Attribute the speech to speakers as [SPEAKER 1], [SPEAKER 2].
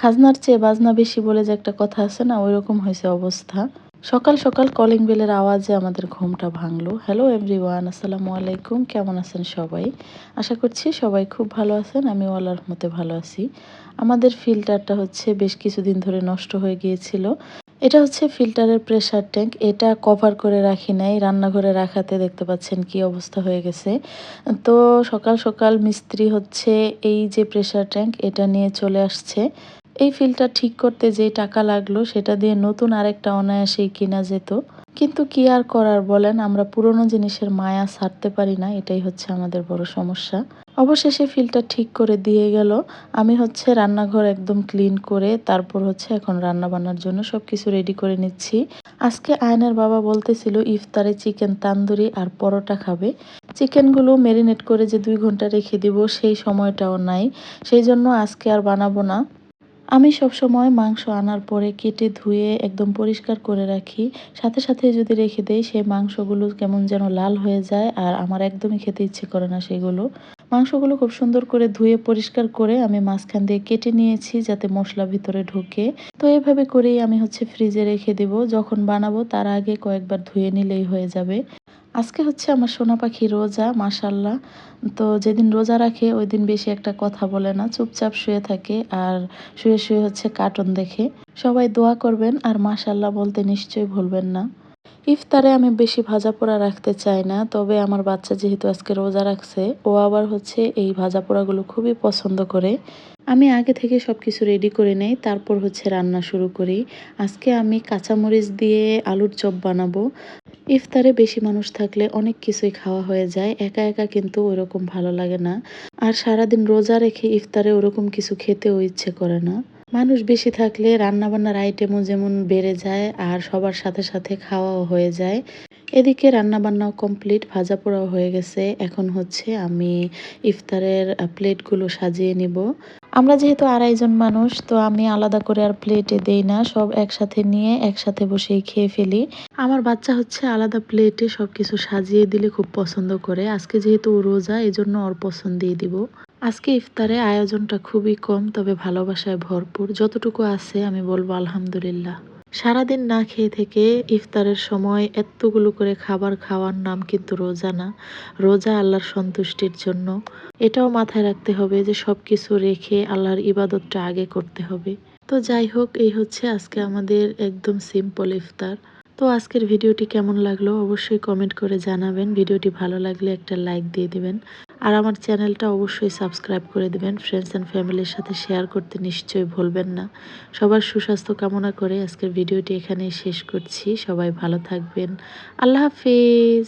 [SPEAKER 1] খাজনার চেয়ে বাজনা বেশি বলে যে একটা কথা আছে না, ওইরকম হয়েছে অবস্থা। সকাল সকাল কলিং বেলের আওয়াজে আমাদের ঘুমটা ভাঙলো। হ্যালো এভরিওয়ান, আসসালামু আলাইকুম। কেমন আছেন সবাই? আশা করছি সবাই খুব ভালো আছেন। আমিও আল্লাহর রহমতে ভালো আছি। আমাদের ফিল্টারটা হচ্ছে বেশ কিছুদিন ধরে নষ্ট হয়ে গিয়েছিল। এটা হচ্ছে ফিল্টারের প্রেসার ট্যাঙ্ক। এটা কভার করে রাখি নাই। রান্নাঘরে রাখাতে দেখতে পাচ্ছেন কি অবস্থা হয়ে গেছে। তো সকাল সকাল মিস্ত্রি হচ্ছে এই যে প্রেসার ট্যাঙ্ক এটা নিয়ে চলে আসছে। এই ফিল্টার ঠিক করতে যেই টাকা লাগলো সেটা দিয়ে নতুন আরেকটা অনায়াসেই কিনা যেত। কিন্তু কি আর করার বলেন, আমরা পুরনো জিনিসের মায়া ছাড়তে পারি না, এটাই হচ্ছে আমাদের বড় সমস্যা। অবশেষে ফিল্টার ঠিক করে দিয়ে গেল। আমি হচ্ছে রান্নাঘর একদম ক্লিন করে তারপর হচ্ছে এখন রান্না বান্নার জন্য সবকিছু রেডি করে নিচ্ছি। আজকে আয়নের বাবা বলতেছিল ইফতারে চিকেন তান্দুরি আর পরোটা খাবে। চিকেনগুলো ম্যারিনেট করে যে 2 ঘন্টা রেখে দিব সেই সময়টাও নাই, সেই জন্য আজকে আর বানাবো না। আমি সবসময় মাংস আনার পরে কেটে ধুয়ে একদম পরিষ্কার করে রাখি। সাথে সাথে যদি রেখে দেই সেই মাংসগুলো কেমন যেন লাল হয়ে যায় আর আমার একদমই খেতে ইচ্ছে করে না সেগুলো। মাংসগুলো খুব সুন্দর করে ধুয়ে পরিষ্কার করে আমি মাঝখান দিয়ে কেটে নিয়েছি যাতে মশলা ভিতরে ঢোকে। তো এভাবে করেই আমি হচ্ছে ফ্রিজে রেখে দেব। যখন বানাবো তার আগে কয়েকবার ধুয়ে নিলেই হয়ে যাবে। আজকে হচ্ছে আমার সোনা পাখি রোজা, মাশাল্লাহ। তো যেদিন রোজা রাখে ওই দিন বেশি একটা কথা বলে না, চুপচাপ শুয়ে থাকে আর শুয়ে শুয়ে হচ্ছে কার্টুন দেখে। সবাই দোয়া করবেন আর মাশাল্লাহ বলতে নিশ্চয়ই ভুলবেন না। ইফতারে আমি বেশি ভাজা পোড়া রাখতে চাই না, তবে আমার বাচ্চা যেহেতু আজকে রোজা রাখছে ও আবার হচ্ছে এই ভাজা পোড়াগুলো খুবই পছন্দ করে। আমি আগে থেকে সবকিছু রেডি করে নেই, তারপর হচ্ছে রান্না শুরু করি। আজকে আমি কাঁচামরিচ দিয়ে আলুর চপ বানাবো। ইফতারে বেশি মানুষ থাকলে অনেক কিছুই খাওয়া হয়ে যায়, একা একা কিন্তু ওইরকম ভালো লাগে না। আর সারাদিন রোজা রেখে ইফতারে ওরকম কিছু খেতেও ইচ্ছে করে না। মানুষ বেশি থাকলে রান্নাবান্নার আইটেমও যেমন বেড়ে যায় আর সবার সাথে সাথে খাওয়াও হয়ে যায়। এদিকে রান্নাবান্নাও কমপ্লিট, ভাজা পোড়াও হয়ে গেছে। এখন হচ্ছে আমি ইফতারের প্লেটগুলো সাজিয়ে নিব। আমরা যেহেতু 2.5 জন মানুষ, তো আমি আলাদা করে আর প্লেটে দেই না, সব একসাথে নিয়ে একসাথে বসেই খেয়ে ফেলি। আমার বাচ্চা হচ্ছে আলাদা প্লেটে সবকিছু সাজিয়ে দিলে খুব পছন্দ করে। আজকে যেহেতু ও রোজা, এই জন্য ওর পছন্দেই দিব। আজকে ইফতারে আয়োজনটা খুবই কম, তবে ভালোবাসায় ভরপুর। যতটুকু আছে আমি বলবো আলহামদুলিল্লাহ। সারাদিন না খেয়ে থেকে ইফতারের সময় এতগুলো করে খাবার খাওয়ার নাম কিন্তু রোজা না। রোজা আল্লাহর সন্তুষ্টির জন্য। এটাও মাথায় রাখতে হবে যে সবকিছু রেখে আল্লাহর ইবাদতটা আগে করতে হবে। তো যাই হোক, এই হচ্ছে আজকে আমাদের একদম সিম্পল ইফতার। তো আজকের ভিডিওটি কেমন লাগলো অবশ্যই কমেন্ট করে জানাবেন। ভিডিওটি ভালো লাগলে একটা লাইক দিয়ে দিবেন আর আমার চ্যানেলটা অবশ্যই সাবস্ক্রাইব করে দিবেন। ফ্রেন্ডস অ্যান্ড ফ্যামিলির সাথে শেয়ার করতে নিশ্চয়ই ভুলবেন না। সবার সুস্বাস্থ্য কামনা করে আজকের ভিডিওটি এখানেই শেষ করছি। সবাই ভালো থাকবেন। আল্লাহ হাফিজ।